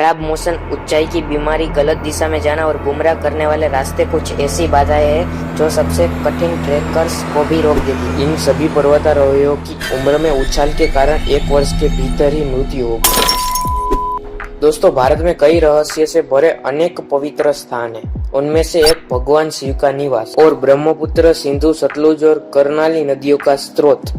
खराब मौसम, ऊंचाई की बीमारी, गलत दिशा में जाना और गुमराह करने वाले रास्ते कुछ ऐसी बाधाएं हैं जो सबसे कठिन ट्रेकर्स को भी रोक देती। इन सभी पर्वतारोहियों की उम्र में उछाल के कारण 1 वर्ष के भीतर ही मृत्यु हो गई। दोस्तों, भारत में कई रहस्य से भरे अनेक पवित्र स्थान हैं। उनमें से एक भगवान शिव का निवास और ब्रह्मपुत्र, सिंधु, सतलुज और कर्णाली नदियों का स्रोत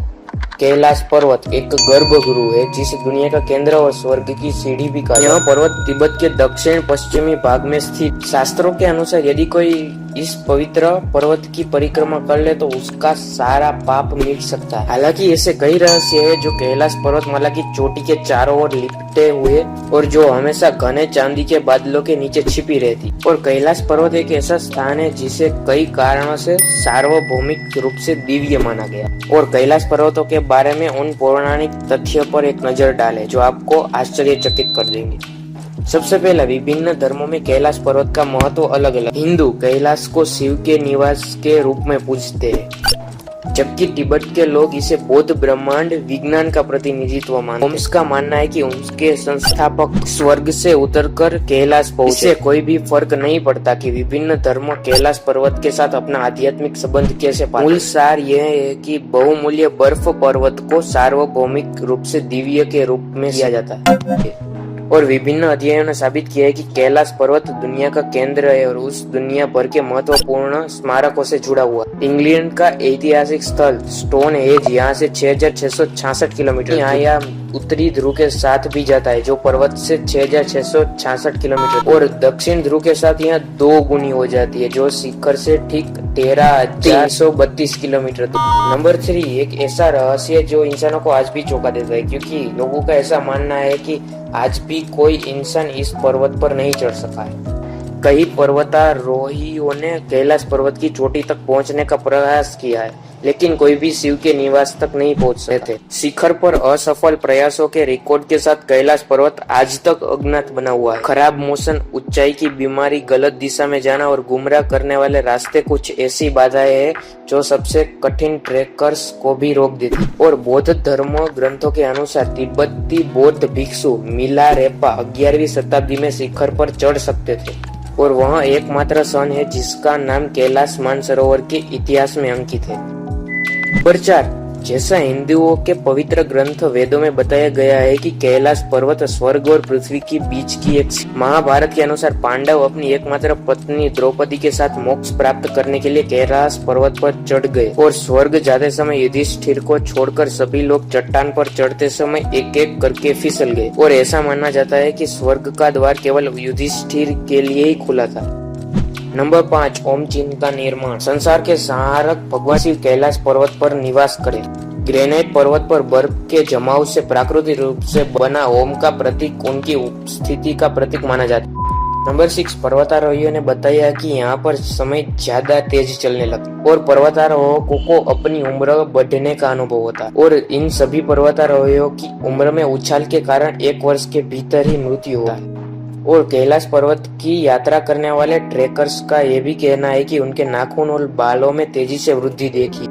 कैलाश पर्वत एक गर्भगृह है जिसे दुनिया का केंद्र और स्वर्ग की सीढ़ी भी कहा। यह पर्वत तिब्बत के दक्षिण पश्चिमी भाग में स्थित। शास्त्रों के अनुसार यदि कोई इस पवित्र पर्वत की परिक्रमा कर ले तो उसका सारा पाप मिट सकता है। हालांकि ऐसे कई रहस्य है जो कैलाश पर्वतमाला की चोटी के चारों ओर लिपटे हुए और जो हमेशा घने चांदी के बादलों के नीचे छिपी रहती। और कैलाश पर्वत एक ऐसा स्थान है जिसे कई कारणों से सार्वभौमिक रूप से दिव्य माना गया। और कैलाश पर्वतों के बारे में उन पौराणिक तथ्यों पर एक नजर डालें जो आपको आश्चर्यचकित कर देंगे। सबसे पहला, विभिन्न धर्मों में कैलाश पर्वत का महत्व अलग अलग। हिंदू कैलाश को शिव के निवास के रूप में पूजते हैं, जबकि तिब्बत के लोग इसे बौद्ध ब्रह्मांड विज्ञान का प्रतिनिधित्व मानते हैं। होम्स का मानना है कि उनके संस्थापक स्वर्ग से उतरकर कैलाश पहुंचे। इससे कोई भी फर्क नहीं पड़ता कि विभिन्न धर्म कैलाश पर्वत के साथ अपना आध्यात्मिक संबंध कैसे पाते। मूल सार यह है कि बहुमूल्य बर्फ पर्वत को सार्वभौमिक रूप से दिव्य के रूप में किया जाता है। और विभिन्न अध्ययनों ने साबित किया है कि कैलाश पर्वत दुनिया का केंद्र है और उस दुनिया भर के महत्वपूर्ण स्मारकों से जुड़ा हुआ। इंग्लैंड का ऐतिहासिक स्थल स्टोन हेज यहाँ से 6666 किलोमीटर यहाँ उत्तरी ध्रुव के साथ भी जाता है, जो पर्वत से 6666 किलोमीटर और दक्षिण ध्रुव के साथ यहाँ 2 गुनी हो जाती है, जो शिखर से ठीक 13,432 किलोमीटर दूर। नंबर 3, एक ऐसा रहस्य जो इंसानों को आज भी चौंका देता है, क्योंकि लोगों का ऐसा मानना है कि आज भी कोई इंसान इस पर्वत पर नहीं चढ़ सका है। कई पर्वतारोहियों ने कैलाश पर्वत की चोटी तक पहुंचने का प्रयास किया है, लेकिन कोई भी शिव के निवास तक नहीं पहुंच सके। शिखर पर असफल प्रयासों के रिकॉर्ड के साथ कैलाश पर्वत आज तक अज्ञात बना हुआ है। खराब मौसम, ऊंचाई की बीमारी, गलत दिशा में जाना और गुमराह करने वाले रास्ते कुछ ऐसी बाधाएं हैं जो सबसे कठिन ट्रेकर्स को भी रोक देती। और बौद्ध धर्म ग्रंथों के अनुसार तिब्बती बौद्ध भिक्षु मिलारेपा 11वीं शताब्दी में शिखर पर चढ़ सकते थे और वह एकमात्र स्थान है जिसका नाम कैलाश मानसरोवर के इतिहास में अंकित है। नंबर 4, जैसा हिंदुओं के पवित्र ग्रंथ वेदों में बताया गया है कि कैलाश पर्वत स्वर्ग और पृथ्वी के बीच की एक। महाभारत के अनुसार पांडव अपनी एकमात्र पत्नी द्रौपदी के साथ मोक्ष प्राप्त करने के लिए कैलाश पर्वत पर चढ़ गए और स्वर्ग जाते समय युधिष्ठिर को छोड़कर सभी लोग चट्टान पर चढ़ते समय एक एक करके फिसल गए। और ऐसा माना जाता है कि स्वर्ग का द्वार केवल युधिष्ठिर के लिए ही खुला था। नंबर 5, ओम चिन्ह का निर्माण। संसार के संहारक भगवान शिव कैलाश पर्वत पर निवास करे। ग्रेनाइट पर्वत पर बर्फ के जमाव से प्राकृतिक रूप से बना ओम का प्रतीक उनकी उपस्थिति का प्रतीक माना जाता है। नंबर 6, पर्वतारोहियों ने बताया कि यहाँ पर समय ज्यादा तेज चलने लगता और पर्वतारोहकों को अपनी उम्र बढ़ने का अनुभव होता और इन सभी पर्वतारोहियों की उम्र में उछाल के कारण 1 वर्ष के भीतर ही मृत्यु होता है। और कैलाश पर्वत की यात्रा करने वाले ट्रेकर्स का यह भी कहना है कि उनके नाखून और बालों में तेजी से वृद्धि देखी।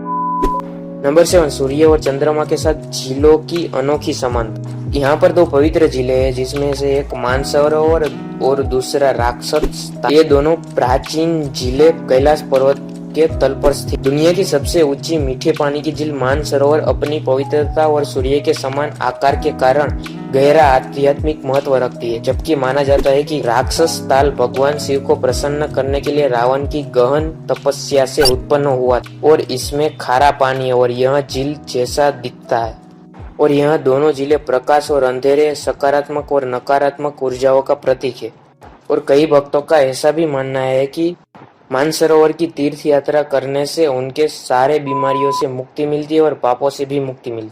नंबर 7, सूर्य और चंद्रमा के साथ झीलों की अनोखी समानता। यहाँ पर 2 पवित्र झीलें हैं, जिसमें से एक मानसरोवर और दूसरा राक्षस। ये दोनों प्राचीन झीलें कैलाश पर्वत के तल पर स्थित। दुनिया की सबसे ऊंची मीठे पानी की झील मानसरोवर अपनी पवित्रता और सूर्य के समान आकार के कारण गहरा आध्यात्मिक महत्व रखती है, जबकि माना जाता है कि राक्षस ताल भगवान शिव को प्रसन्न करने के लिए रावण की गहन तपस्या से उत्पन्न हुआ और इसमें खारा पानी है और यह झील जैसा दिखता है। और यह दोनों झीलें प्रकाश और अंधेरे, सकारात्मक और नकारात्मक ऊर्जाओं का प्रतीक है। और कई भक्तों का ऐसा भी मानना है कि मानसरोवर की तीर्थ यात्रा करने से उनके सारे बीमारियों से मुक्ति मिलती है और पापों से भी मुक्ति मिलती है।